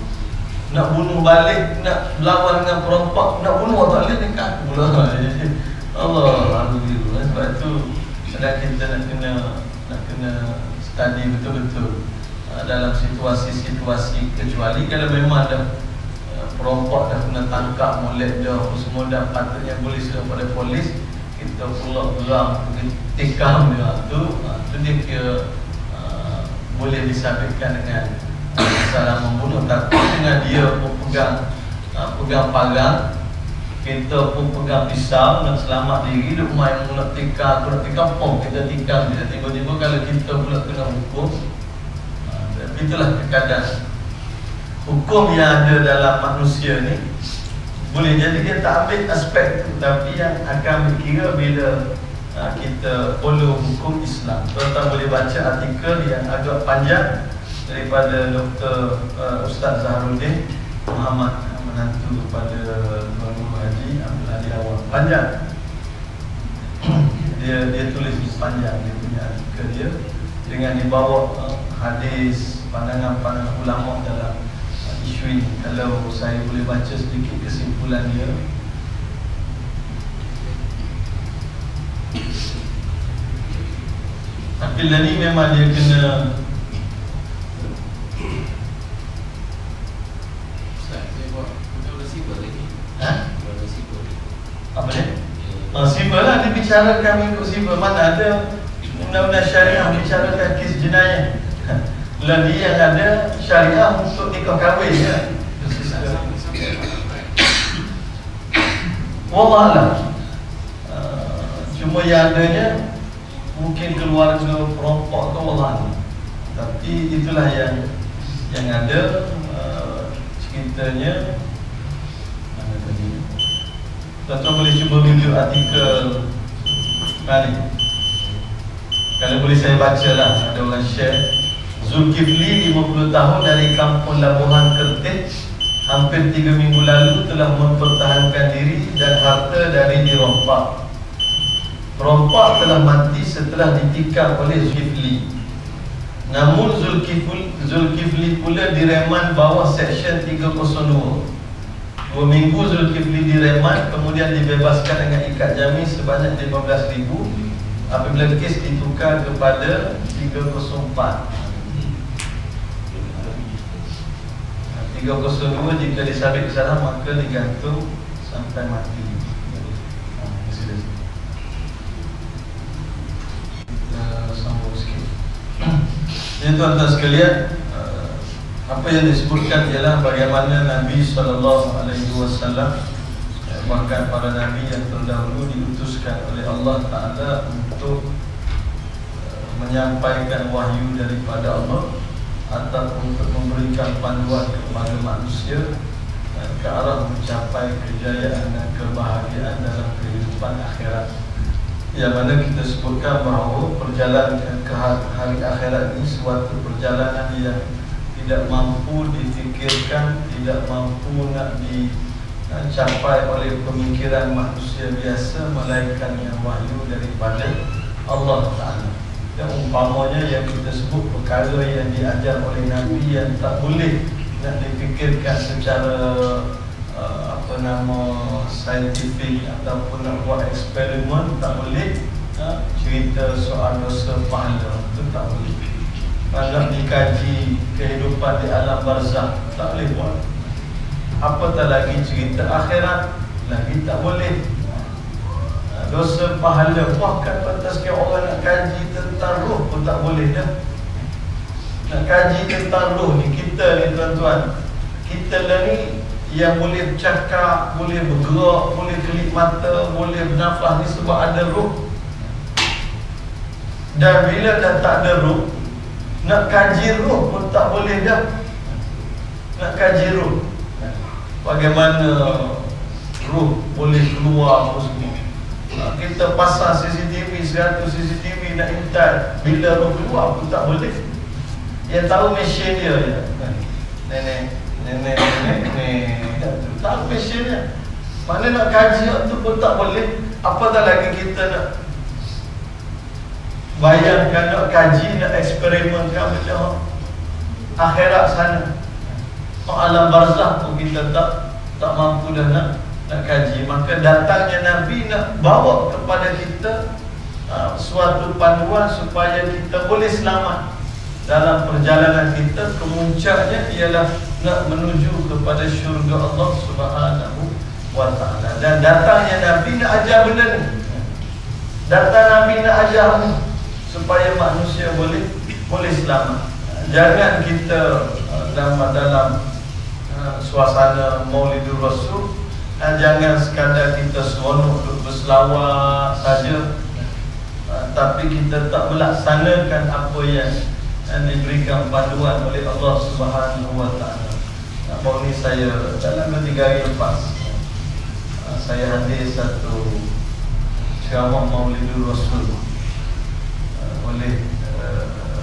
nak bunuh balik, nak lawan dengan perompak, nak bunuh tak boleh dekat pula. Allah, alhamdulillah. Sebab itu sedang kita nak kena study betul-betul dalam situasi-situasi, kecuali kalau memang dah perompak dah kena tangkap, molek dah semua dah patutnya boleh sudah pada polis, kita pula geram tikam dia tu dia kira boleh disabitkan dengan salah membunuh. Tapi dengan dia pun pegang pagang, kita pun pegang pisau nak selamat diri, duk main nak tikam, pom kita tikam dia. Tiba-tiba kalau kita pula kena hukum, itulah kadang hukum yang ada dalam manusia ni boleh jadi dia tak ambil aspek tu, tapi yang akan berkira bila kita follow hukum Islam. Tuan-tuan boleh baca artikel yang agak panjang daripada Dr. Ustaz Zaharuddin Muhammad, menantu kepada Tuan Guru Haji Abdul Hadi Awang. Panjang. Dia tulis panjang dia punya artikel dia dengan dibawa hadis, pandangan-pandangan ulama dalam isu ini. Kalau saya boleh baca sedikit kesimpulan dia. Tapi ni memang dia kena apa dia? Sibel lah, dia bicarakan mengikut sibel. Mana ada undang-undang syariah bicarakan kes jenayah. Lalu yang ada syariah untuk nikah kahwin ya. Wallahualam. Cuma yang adanya mungkin keluarga perompak tu wallahualam. Tapi itulah yang ada ceritanya. Mana tadi? Tuan-tuan boleh cuba rujuk artikel ni. Kalau boleh saya baca lah, ada orang share. Zulkifli 50 tahun dari kampung Labuhan Kertih, hampir 3 minggu lalu telah mempertahankan diri dan harta dari dirompak. Perompak telah mati setelah ditikam oleh Zulkifli. Namun Zulkifli pula direman bawah Seksyen 302. 2 minggu Zulkifli direman, kemudian dibebaskan dengan ikat jamin sebanyak 15,000 apabila kes ditukar kepada 304. 302 jika disabit kesalahan maka digantung sampai mati. Kita sambung sikit. Jadi tuan-tuan sekalian, apa yang disebutkan ialah bagaimana Nabi SAW, bahkan para Nabi yang terdahulu diutuskan oleh Allah Ta'ala untuk menyampaikan wahyu daripada Allah atau untuk memberikan panduan kepada manusia ke arah mencapai kejayaan dan kebahagiaan dalam kehidupan akhirat. Yang mana kita sebutkan bahawa perjalanan ke hari akhirat ini suatu perjalanan yang tidak mampu difikirkan, tidak mampu nak dicapai oleh pemikiran manusia biasa, melainkan yang wahyu daripada Allah Ta'ala. Dan umpamanya yang kita sebut perkara yang diajar oleh Nabi yang tak boleh nak difikirkan secara saintifik ataupun nak buat eksperimen, tak boleh. Cerita soal dosa pahala itu tak boleh. Kalau dikaji kehidupan di alam barzakh tak boleh buat. Apatah lagi cerita akhirat, lagi tak boleh. Dosa pahala, bahkan pantas ke orang nak kaji tentang roh pun tak boleh dah. Nak kaji tentang roh ni, kita ni tuan-tuan, kita lah ni yang boleh bercakap, boleh bergerak, boleh kelip mata, boleh bernafas ni sebab ada roh. Dan bila dah tak ada roh, nak kaji roh pun tak boleh dah. Nak kaji roh, bagaimana roh boleh keluar apa semua. Kita pasang CCTV, 100 CCTV nak intai, bila roh keluar pun tak boleh. Yang tahu mesin dia je. Nenek tahu mesin dia. Mana nak kaji tu pun tak boleh. Apatah lagi kita nak bayangkan, nak kaji, nak eksperimenkan macam akhirat sana. alam barzakh pun kita tak mampu dah nak kaji. Maka datangnya Nabi nak bawa kepada kita suatu panduan supaya kita boleh selamat dalam perjalanan kita. Kemuncaknya ialah nak menuju kepada syurga Allah Subhanahu wa ta'ala. Dan datangnya Nabi nak ajar benda ni. Datang Nabi nak ajar ni supaya manusia boleh selamat. Jangan kita dalam suasana Maulidur Rasul, jangan sekadar kita seronok duduk berselawat saja, tapi kita tak melaksanakan apa yang diberikan panduan oleh Allah Subhanahu wa ta'ala. Baru ni saya dalam 2-3 hari lepas saya hadir satu ceramah Maulidur Rasul oleh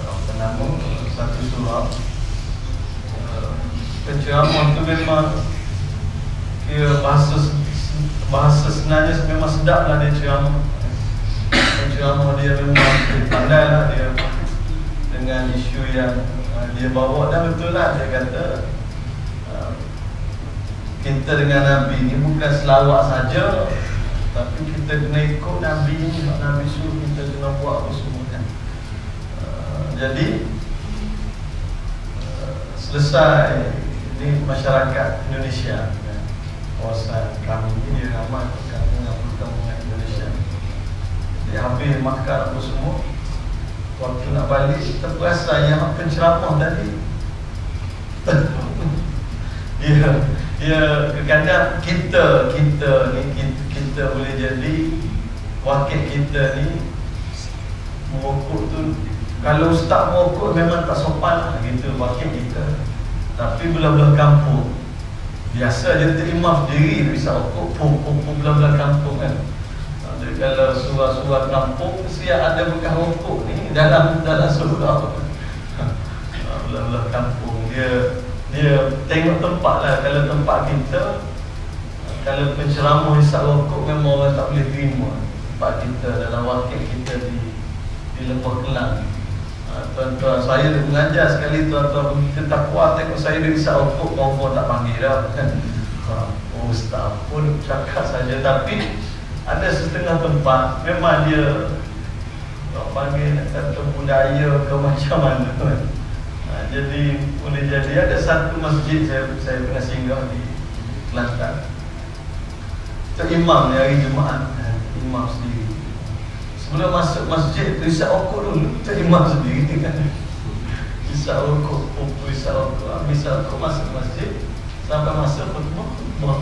apa nama satu surau. Ceramah tu memang bahasa sebenarnya memang sedap lah dia ceramah. Ceramah dia memang pandai lah dia dengan isu yang dia bawa. Dan betul lah dia kata kita dengan Nabi ni bukan selawat saja, tapi kita kena ikut Nabi ni. Nabi suruh kita kena buat apa semua kan. Jadi selesai ini masyarakat Indonesia, kawasan kami ni dia ramai kampung-kampung Indonesia. Dia habis makan apa semua, waktu nak balik kita perasan yang penceramah tadi dia kadang kita boleh jadi wakil kita ni merokok tu. Kalau ustaz merokok memang tak sopan lah gitu wakil kita. Tapi belah-belah kampung biasa dia terima sendiri bisa rokok belah-belah kampung kan. Kalau surau-surau kampung mesti ada bekas rokok ni dalam surau. Belah-belah kampung dia tengok tempat lah. Kalau tempat kita, kalau penceramah hisap rokok memang orang tak boleh terima. Tempat kita dalam wakil kita di Lembah Kelang. Tuan-tuan, saya dah mengajar sekali, tuan-tuan kita tak kuat tengok saya dia hisap rokok, orang tak panggil dah kan. Ustaz pun cakap saja. Tapi ada setengah tempat memang dia panggil nak kata budaya ke macam mana kan. Jadi boleh jadi ada satu masjid saya pernah singgah di Kelantan. Itu imam ni hari Jumaat, imam sendiri. Sebelum masuk masjid tu isap rokok dulu, itu imam sendiri kan. Isap rokok, isap rokok, habis isap rokok masuk masjid, sampai masuk khutbah.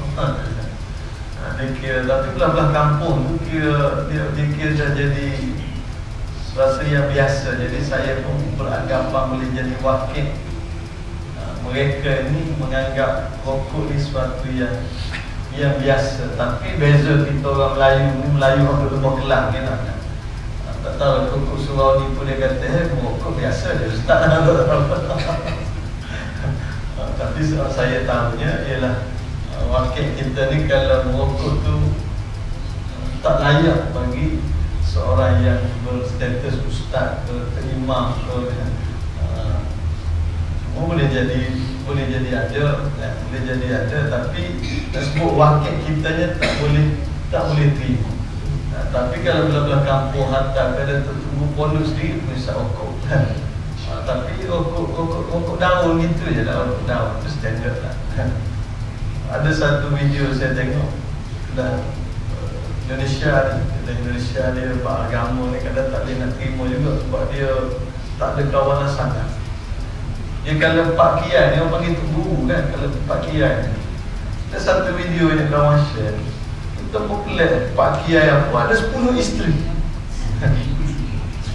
Dia kira, tapi belah-belah kampung tu kira dia kira dah jadi sesuatu yang biasa. Jadi saya pun beranggapan boleh jadi wakil. Mereka ni menganggap rokok ni sesuatu yang biasa. Tapi beza kita orang Melayu ni, Melayu orang Lembah Kelang ni lah. Tak tahu rokok surau ni pun dia kata rokok biasa je ustaz. Tapi saya tahunya ialah wakil kita ni kalau merokok tu tak layak bagi seorang yang berstatus ustaz ke imam ke semua boleh jadi ada, tapi sebut wakil kitanya tak boleh terima. Tapi kalau belah-belah kampung hantar kada tunggu pondok sendiri pun isap rokok tapi rokok daun gitu je lah. Rokok daun tu standard lah. Ada satu video saya tengok dah Indonesia dia beragama ni kadang tak boleh nak terima juga sebab dia tak ada kawanan sangat. Dia kalau Pak Kiai ni orang panggil tu guru kan. Kalau Pak Kiai ni ada satu video yang kawan share, kita pelik Pak Kiai apa ada 10 isteri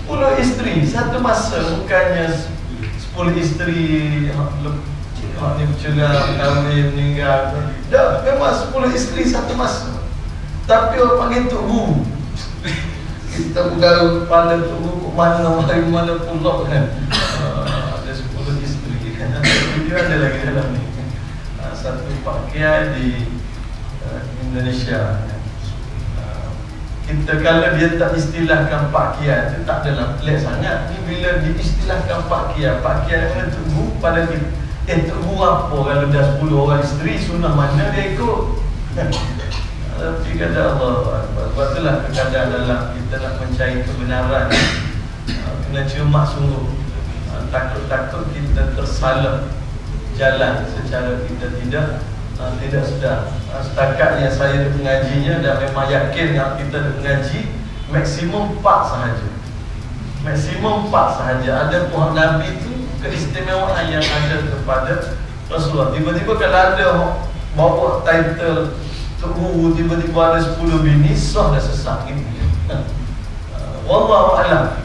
10 isteri satu masa. Bukannya 10 isteri ni bercerai, kahwin, meninggal. Dah memang 10 isteri satu masa. Tapi orang panggil Tok Guru. Kita bergaul kepala Tok Guru dari mana pulak kan. Ada 10 isteri kan. Video ada lagi dalam ni. Satu Pak Kiai di Indonesia. Kita kalau dia tak istilahkan Pak Kiai tu tak adalah pelik sangat. Ni bila diistilahkan Pak Kiai mana Tok Guru Tunggu apa kalau dah 10 orang isteri, sunnah mana dia ikut? Tapi kata Allah, sebab itulah kadang dalam kita nak mencari kebenaran, kena cermat sungguh. Takut-takut kita tersalah jalan secara kita tidak sedar. Setakat yang saya mengajinya dan memang yakin yang kita mengaji maksimum 4 sahaja. Maksimum 4 sahaja. Ada pohon Nabi itu keistimewaan yang ada kepada Rasulullah. Tiba-tiba kalau ada bawa title teruru, tiba-tiba ada 10 bini, sah dah sesak gitu. Wallahu a'lam.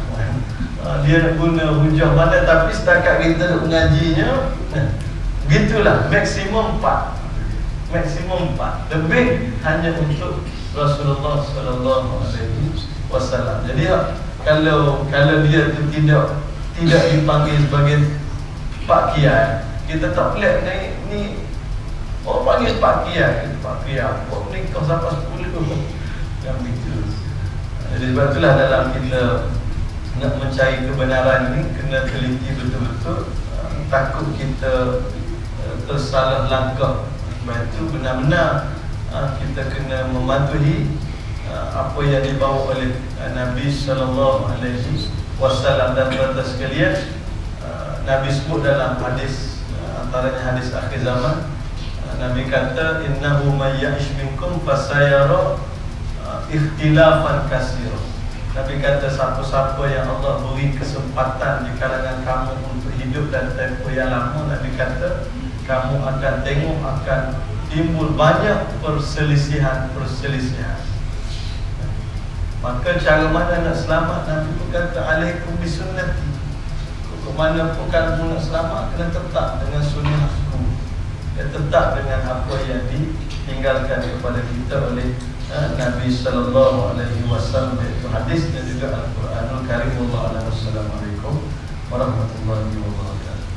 Dia nak guna hujah mana, tapi setakat kita mengajinya, gitulah, maksimum 4. Maksimum 4. Lebih hanya untuk Rasulullah sallallahu alaihi wasallam. Jadi kalau dia tu tidak dipanggil sebagai Pak Kiai, kita tak pelik ni orang panggil Pak Kiai. Pak Kiai apa ni kau sampai 10 yang begitu. Jadi sebab itulah dalam kita nak mencari kebenaran ni kena teliti betul-betul. Takut kita tersalah langkah. Sebab itu benar-benar kita kena mematuhi apa yang dibawa oleh Nabi sallallahu alaihi wasallam. Dan tuan-tuan sekalian, Nabi sebut dalam hadis, antaranya hadis akhir zaman, Nabi kata innahu may ya'ish minkum fasayara ikhtilafan katsira. Nabi kata siapa-siapa yang Allah beri kesempatan di kalangan kamu untuk hidup dan tempoh yang lama, Nabi kata kamu akan tengok akan timbul banyak perselisihan. Maka cara mana nak selamat, Nabi pun kata alaikum bisunnati. Ke mana pun kamu nak selamat, kena tetap dengan sunnahku, kena tetap dengan apa yang ditinggalkan kepada kita oleh Nabi sallallahu alaihi wasallam, iaitu hadis dan juga Al-Quranul Karim. Wassalamualaikum warahmatullahi wabarakatuh.